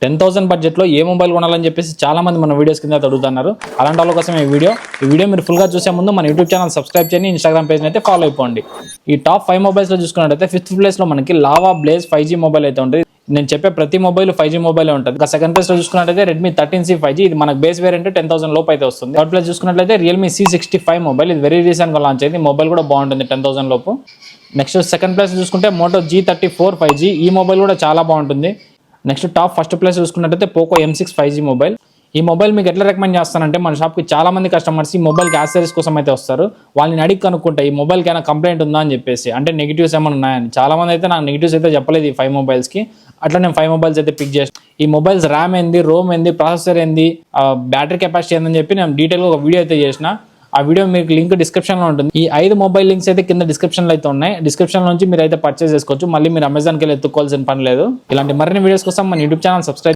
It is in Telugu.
10,000 బడ్జెట్లో ఏ మొబైల్ కొనాలని చెప్పేసి చాలా మంది మన వీడియోస్ కింద అడుగుతున్నారు. అలాంటి వాళ్ళ కోసం ఈ వీడియో మీరు ఫుల్గా చూసే ముందు మన యూట్యూబ్ ఛానల్ సబ్స్క్రైబ్ చేయండి, ఇన్స్టాగ్రామ్ పేజ్ అయితే ఫాలో అయిపోండి. ఈ టాప్ 5 మొబైల్స్లో చూసుకున్నట్టయితే 5th ప్లేస్లో మనకి లావా బ్లేజ్ 5G మొబైల్ అయితే ఉంటుంది. నేను చెప్పే ప్రతి మొబైల్ 5G మొబైల్ ఉంటుంది. ఇంకా సెకండ్ ప్లేస్లో చూసుకున్నట్లయితే రెడ్మీ 13C 5G, ఇది మనకు బేస్ వేరియంట్ 10,000 లోపు అయితే వస్తుంది. థర్డ్ ప్లేస్ చూసుకున్నట్లయితే రియల్మీ C65 మొబైల్, ఇది వెరీ రీసెంట్గా లాంచ్ అయింది. మొబైల్ కూడా బాగుంటుంది 10,000 లోపు. నెక్స్ట్ సెకండ్ ప్లేస్ చూసుకుంటే మోటో G34 5G, ఈ మొబైల్ కూడా చాలా బాగుంటుంది. నెక్స్ట్ టాప్ ఫస్ట్ ప్లేస్ చూసుకున్నట్టయితే పోకో M6 5G మొబైల్. ఈ మొబైల్ మీకు ఎట్లా రికమెండ్ చేస్తానంటే, మన షాప్కి చాలా మంది కస్టమర్స్ ఈ మొబైల్కి యాక్సెసరీస్ కోసం అయితే వస్తారు. వాళ్ళని అడిగి కనుక్కుంటే ఈ మొబైల్కి అయినా కంప్లైంట్ ఉందా అని చెప్పేసి, అంటే నెగిటివ్స్ ఏమైనా ఉన్నాయని. చాలా మంది అయితే నాకు నెగిటివ్స్ అయితే చెప్పలేదు ఈ 5 మొబైల్స్కి. అట్లా నేను 5 మొబైల్స్ అయితే పిక్ చేసి ఈ మొబైల్స్ ర్యామ్ ఏంది, రోమ్ ఏంది, ప్రాసెసర్ ఏంది, బ్యాటరీ కెపాసిటీ ఏందని చెప్పి నేను డీటెయిల్గా ఒక వీడియో అయితే చేసిన. ఆ వీడియో మీకు లింక్ డిస్క్రిప్షన్లో ఉంటుంది. ఈ 5 మొబైల్ లింక్స్ అయితే కింద డిస్క్రిప్షన్లో అయితే ఉన్నాయి. డిస్క్రిప్షన్ నుంచి మీరు అయితే పర్చేస్ చేసుకోవచ్చు. మళ్ళీ మీరు అమెజాన్కి వెళ్ళి ఎత్తుకోవాల్సిన పని లేదు. ఇలాంటి మరిన్ని వీడియోస్ కోసం మన యూట్యూబ్ ఛానల్ సబ్స్క్రైబ్